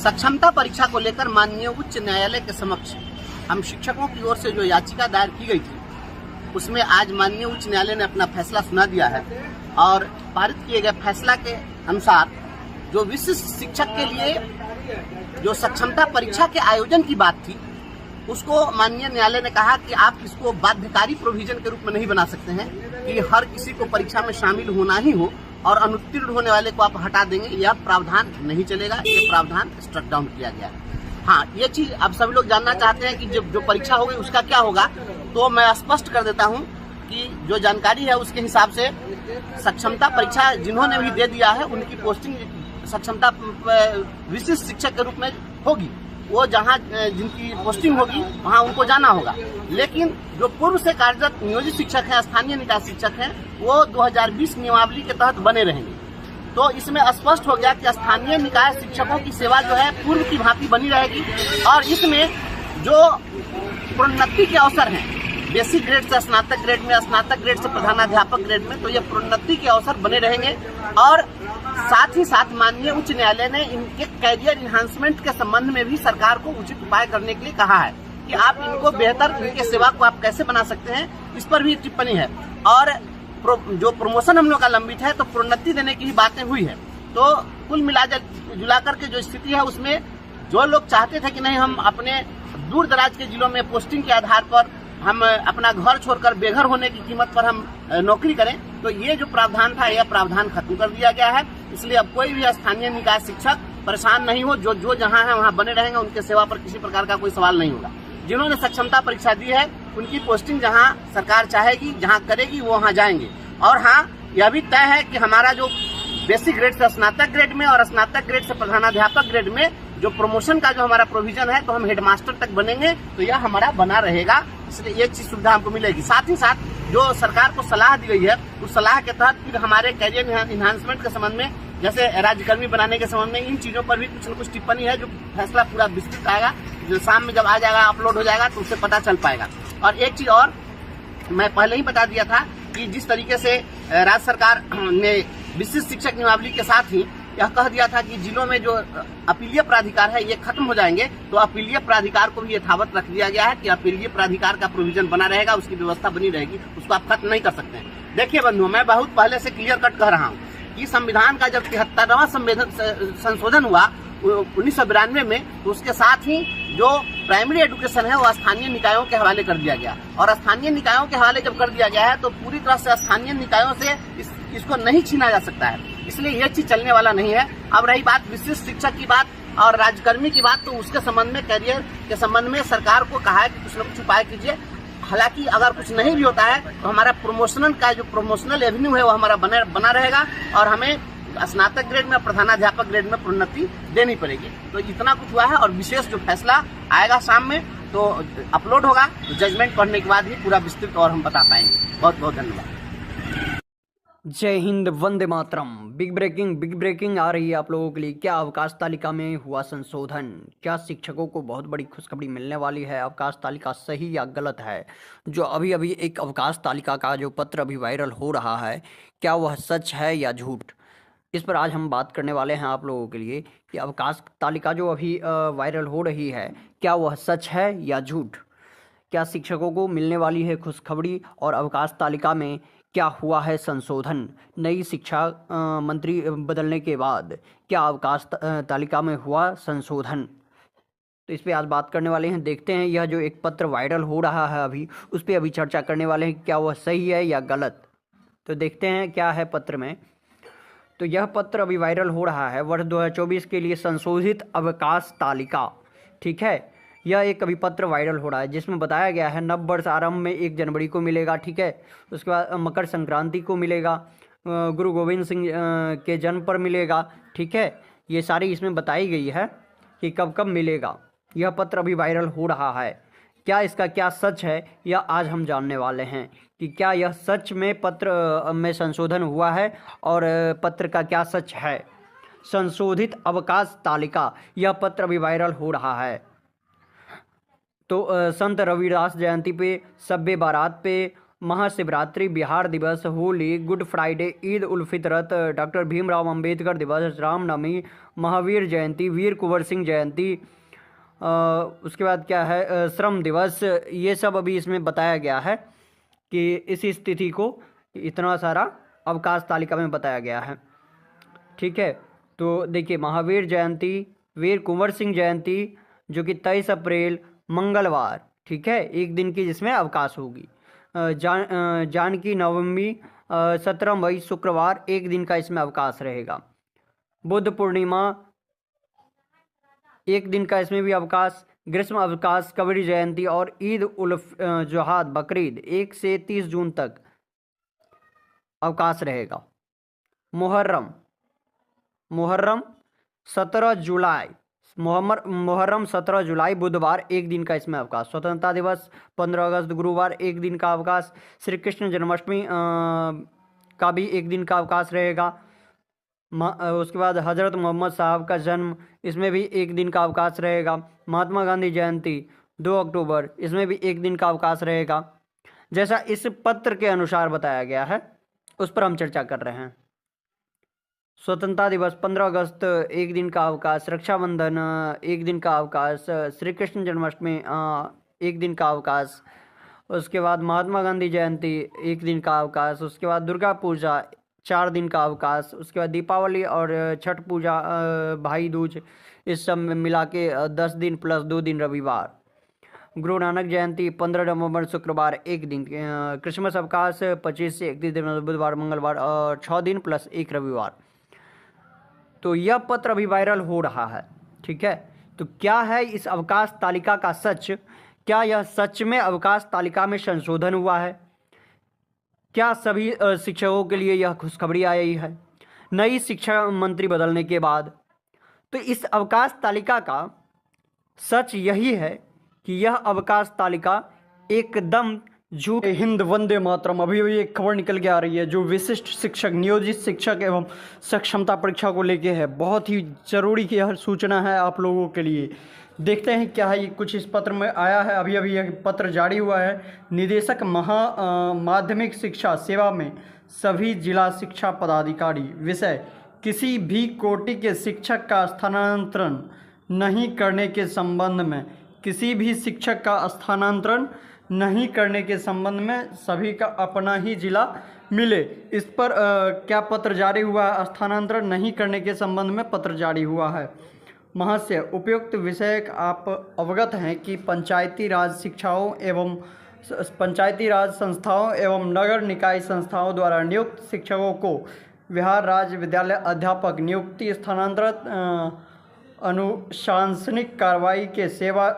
सक्षमता परीक्षा को लेकर माननीय उच्च न्यायालय के समक्ष हम शिक्षकों की ओर से जो याचिका दायर की गई थी, उसमें आज माननीय उच्च न्यायालय ने अपना फैसला सुना दिया है और पारित किए गए फैसला के अनुसार जो विशिष्ट शिक्षक के लिए जो सक्षमता परीक्षा के आयोजन की बात थी, उसको माननीय न्यायालय ने कहा कि आप इसको बाध्यकारी प्रोविजन के रूप में नहीं बना सकते हैं कि हर किसी को परीक्षा में शामिल होना ही हो और अनुत्तीर्ण होने वाले को आप हटा देंगे। यह प्रावधान नहीं चलेगा, ये प्रावधान स्ट्रक डाउन किया गया है। हाँ, ये चीज अब सभी लोग जानना चाहते हैं कि जो परीक्षा होगी उसका क्या होगा, तो मैं स्पष्ट कर देता हूँ कि जो जानकारी है उसके हिसाब से सक्षमता परीक्षा जिन्होंने भी दे दिया है उनकी पोस्टिंग सक्षमता विशिष्ट शिक्षक के रूप में होगी। वो जहाँ जिनकी पोस्टिंग होगी वहाँ उनको जाना होगा, लेकिन जो पूर्व से कार्यरत नियोजित शिक्षक हैं, स्थानीय निकाय शिक्षक हैं, वो 2020 नियमावली के तहत बने रहेंगे। तो इसमें स्पष्ट हो गया कि स्थानीय निकाय शिक्षकों की सेवा जो है पूर्व की भांति बनी रहेगी और इसमें जो प्रोन्नति के अवसर हैं, बेसिक ग्रेड से स्नातक ग्रेड में, स्नातक ग्रेड से प्रधानाध्यापक ग्रेड में, तो ये प्रोन्नति के अवसर बने रहेंगे। और साथ ही साथ माननीय उच्च न्यायालय ने इनके कैरियर इन्हांसमेंट के संबंध में भी सरकार को उचित उपाय करने के लिए कहा है कि आप इनको बेहतर, इनके सेवा को आप कैसे बना सकते हैं, इस पर भी टिप्पणी है। और जो प्रमोशन हम लोग का लंबित है तो प्रोन्नति देने की ही बातें हुई है। तो कुल जुला करके जो स्थिति है उसमें जो लोग चाहते थे कि नहीं हम अपने दूर दराज के जिलों में पोस्टिंग के आधार पर हम अपना घर छोड़कर बेघर होने की कीमत पर हम नौकरी करें, तो ये जो प्रावधान था यह प्रावधान खत्म कर दिया गया है। इसलिए अब कोई भी स्थानीय निकाय शिक्षक परेशान नहीं हो, जो जहां है वहां बने रहेंगे, उनके सेवा पर किसी प्रकार का कोई सवाल नहीं होगा। जिन्होंने सक्षमता परीक्षा दी है उनकी पोस्टिंग जहां सरकार चाहेगी, जहां करेगी, वो वहां जाएंगे। और हाँ, यह भी तय है कि हमारा जो बेसिक ग्रेड से स्नातक ग्रेड में और स्नातक ग्रेड से प्रधानाध्यापक ग्रेड में जो प्रमोशन का जो हमारा प्रोविजन है, तो हम हेडमास्टर तक बनेंगे, तो यह हमारा बना रहेगा। इसलिए ये चीज सुविधा हमको मिलेगी। साथ ही साथ जो सरकार को सलाह दी गई है, उस सलाह के तहत फिर हमारे कैरियर इन्हांसमेंट के संबंध में, जैसे राज्यकर्मी बनाने के संबंध में, इन चीजों पर भी कुछ न कुछ टिप्पणी है। जो फैसला पूरा विस्तृत आएगा, जो शाम में जब आ जाएगा, अपलोड हो जाएगा, तो उससे पता चल पाएगा। और एक चीज और मैं पहले ही बता दिया था कि जिस तरीके से राज्य सरकार ने विशिष्ट शिक्षक नियमावली के साथ ही यह कह दिया था कि जिलों में जो अपीलीय प्राधिकार है ये खत्म हो जाएंगे, तो अपीलीय प्राधिकार को भी यथावत रख दिया गया है कि अपीलीय प्राधिकार का प्रोविजन बना रहेगा, उसकी व्यवस्था बनी रहेगी, उसको आप खत्म नहीं कर सकते हैं। देखिए बंधुओं, मैं बहुत पहले से क्लियर कट कह रहा हूँ कि संविधान का जब 73वां संशोधन हुआ 1992 में, तो उसके साथ ही जो प्राइमरी एजुकेशन है वो स्थानीय निकायों के हवाले कर दिया गया। और स्थानीय निकायों के हवाले जब कर दिया गया है तो पूरी तरह से स्थानीय निकायों से इसको नहीं छीना जा सकता है। इसलिए यह चीज चलने वाला नहीं है। अब रही बात विशिष्ट शिक्षक की बात और राज्यकर्मी की बात, तो उसके संबंध में, कैरियर के संबंध में सरकार को कहा है कि कुछ न कुछ उपाय कीजिए। हालांकि अगर कुछ नहीं भी होता है तो हमारा प्रमोशनल का जो प्रमोशनल एवेन्यू है वो हमारा बना रहेगा और हमें स्नातक ग्रेड में, प्रधानाध्यापक ग्रेड में प्रोन्नति देनी पड़ेगी। तो इतना कुछ हुआ है और विशेष जो फैसला आएगा शाम में तो अपलोड होगा, तो जजमेंट पढ़ने के बाद ही पूरा विस्तृत और हम बता पाएंगे। बहुत बहुत धन्यवाद। जय हिंद, वंदे मातरम। बिग ब्रेकिंग आ रही है आप लोगों के लिए। क्या अवकाश तालिका में हुआ संशोधन? क्या शिक्षकों को बहुत बड़ी खुशखबरी मिलने वाली है? अवकाश तालिका सही या गलत है? जो अभी एक अवकाश तालिका का जो पत्र अभी वायरल हो रहा है, क्या वह सच है या झूठ? इस पर आज हम बात करने वाले हैं आप लोगों के लिए कि अवकाश तालिका जो अभी वायरल हो रही है, क्या वह सच है या झूठ? क्या शिक्षकों को मिलने वाली है खुशखबरी? और अवकाश तालिका में क्या हुआ है संशोधन? नई शिक्षा मंत्री बदलने के बाद क्या अवकाश तालिका में हुआ संशोधन? तो इस पर आज बात करने वाले हैं। देखते हैं यह जो एक पत्र वायरल हो रहा है अभी, उस पर अभी चर्चा करने वाले हैं, क्या वह सही है या गलत। तो देखते हैं क्या है पत्र में। तो यह पत्र अभी वायरल हो रहा है, वर्ष 2024 के लिए संशोधित अवकाश तालिका। ठीक है, यह एक अभी पत्र वायरल हो रहा है जिसमें बताया गया है नव वर्ष आरंभ में 1 जनवरी को मिलेगा। ठीक है, उसके बाद मकर संक्रांति को मिलेगा, गुरु गोविंद सिंह के जन्म पर मिलेगा। ठीक है, ये सारी इसमें बताई गई है कि कब कब मिलेगा। यह पत्र अभी वायरल हो रहा है। क्या इसका क्या सच है यह आज हम जानने वाले हैं कि क्या यह सच में पत्र में संशोधन हुआ है और पत्र का क्या सच है। संशोधित अवकाश तालिका, यह पत्र अभी वायरल हो रहा है। तो संत रविदास जयंती पे, शब बारात पे महाशिवरात्रि, बिहार दिवस, होली, गुड फ्राइडे, ईद उल फितरत, डॉक्टर भीमराव अंबेडकर दिवस, रामनवमी, महावीर जयंती, वीर कुंवर सिंह जयंती, उसके बाद क्या है श्रम दिवस, ये सब अभी इसमें बताया गया है कि इस स्थिति को इतना सारा अवकाश तालिका में बताया गया है। ठीक है, तो देखिए महावीर जयंती, वीर कुंवर सिंह जयंती जो कि 23 अप्रैल मंगलवार, ठीक है, एक दिन की जिसमें अवकाश होगी। जानकी नवमी 17 मई शुक्रवार, एक दिन का इसमें अवकाश रहेगा। बुद्ध पूर्णिमा, एक दिन का इसमें भी अवकाश। ग्रीष्म अवकाश, कबीर जयंती और ईद उल जुहा बकरीद 1 से 30 जून तक अवकाश रहेगा। मुहर्रम 17 जुलाई, मुहर्रम 17 जुलाई बुधवार, एक दिन का इसमें अवकाश। स्वतंत्रता दिवस 15 अगस्त गुरुवार, एक दिन का अवकाश। श्री कृष्ण जन्माष्टमी का भी एक दिन का अवकाश रहेगा। उसके बाद हजरत मोहम्मद साहब का जन्म, इसमें भी एक दिन का अवकाश रहेगा। महात्मा गांधी जयंती 2 अक्टूबर, इसमें भी एक दिन का अवकाश रहेगा। जैसा इस पत्र के अनुसार बताया गया है उस पर हम चर्चा कर रहे हैं। स्वतंत्रता दिवस 15 अगस्त, एक दिन का अवकाश। रक्षाबंधन एक दिन का अवकाश। श्री कृष्ण जन्माष्टमी एक दिन का अवकाश। उसके बाद महात्मा गांधी जयंती एक दिन का अवकाश। उसके बाद दुर्गा पूजा 4 दिन का अवकाश। उसके बाद दीपावली और छठ पूजा, भाई दूज, इस सब में मिला के 10 दिन प्लस 2 दिन रविवार। गुरु नानक जयंती 15 नवंबर शुक्रवार, एक दिन। क्रिसमस अवकाश 25 से 31 दिन बुधवार मंगलवार और 6 दिन प्लस 1 रविवार। तो यह पत्र अभी वायरल हो रहा है। ठीक है, तो क्या है इस अवकाश तालिका का सच? क्या यह सच में अवकाश तालिका में संशोधन हुआ है? क्या सभी शिक्षकों के लिए यह खुशखबरी आई है नई शिक्षा मंत्री बदलने के बाद? तो इस अवकाश तालिका का सच यही है कि यह अवकाश तालिका एकदम झूठ। हिंद वंदे मातरम। अभी एक खबर निकल के आ रही है जो विशिष्ट शिक्षक, नियोजित शिक्षक एवं सक्षमता परीक्षा को लेके है। बहुत ही जरूरी की यह सूचना है आप लोगों के लिए। देखते हैं क्या है, कुछ इस पत्र में आया है। अभी यह पत्र जारी हुआ है। निदेशक माध्यमिक शिक्षा सेवा में सभी जिला शिक्षा पदाधिकारी। विषय, किसी भी कोटि के शिक्षक का स्थानांतरण नहीं करने के संबंध में, किसी भी शिक्षक का स्थानांतरण नहीं करने के संबंध में सभी का अपना ही जिला मिले। इस पर क्या पत्र जारी हुआ है? स्थानांतरण नहीं करने के संबंध में पत्र जारी हुआ है। महाशय, उपयुक्त विषय आप अवगत हैं कि पंचायती राज संस्थाओं एवं नगर निकाय संस्थाओं द्वारा नियुक्त शिक्षकों को बिहार राज्य विद्यालय अध्यापक नियुक्ति स्थानांतरण अनुशासनिक कार्रवाई के सेवा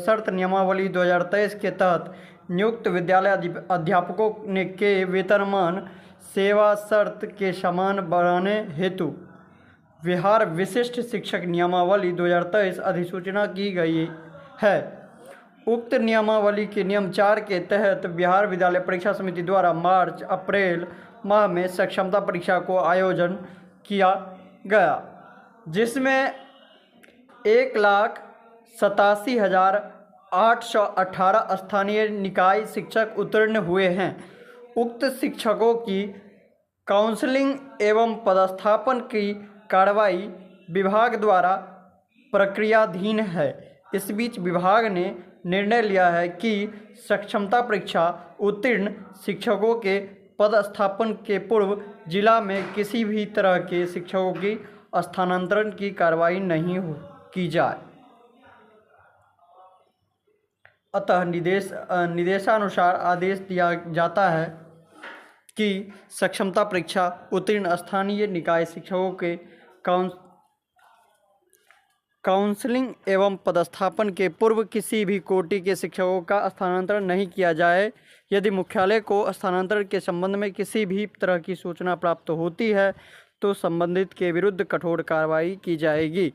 शर्त नियमावली 2023 के तहत नियुक्त विद्यालय अध्यापकों के वेतनमान सेवा शर्त के समान बढ़ाने हेतु बिहार विशिष्ट शिक्षक नियमावली 2023 अधिसूचना की गई है। उक्त नियमावली के नियम 4 के तहत बिहार विद्यालय परीक्षा समिति द्वारा मार्च अप्रैल माह में सक्षमता परीक्षा को आयोजन किया गया, जिसमें 1,87,818 स्थानीय निकाय शिक्षक उत्तीर्ण हुए हैं। उक्त शिक्षकों की काउंसलिंग एवं पदस्थापन की कार्रवाई विभाग द्वारा प्रक्रियाधीन है। इस बीच विभाग ने निर्णय लिया है कि सक्षमता परीक्षा उत्तीर्ण शिक्षकों के पदस्थापन के पूर्व जिला में किसी भी तरह के शिक्षकों की स्थानांतरण की कार्रवाई नहीं की जाए। अतः निर्देशानुसार आदेश दिया जाता है कि सक्षमता परीक्षा उत्तीर्ण स्थानीय निकाय शिक्षकों के काउंसलिंग एवं पदस्थापन के पूर्व किसी भी कोटि के शिक्षकों का स्थानांतरण नहीं किया जाए। यदि मुख्यालय को स्थानांतरण के संबंध में किसी भी तरह की सूचना प्राप्त होती है तो संबंधित के विरुद्ध कठोर कार्रवाई की जाएगी।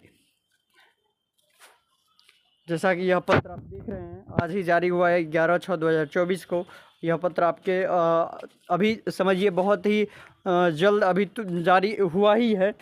जैसा कि यह पत्र आप देख रहे हैं आज ही जारी हुआ है 11/6/2024 को। यह पत्र आपके अभी समझिए बहुत ही जल्द अभी तो जारी हुआ ही है,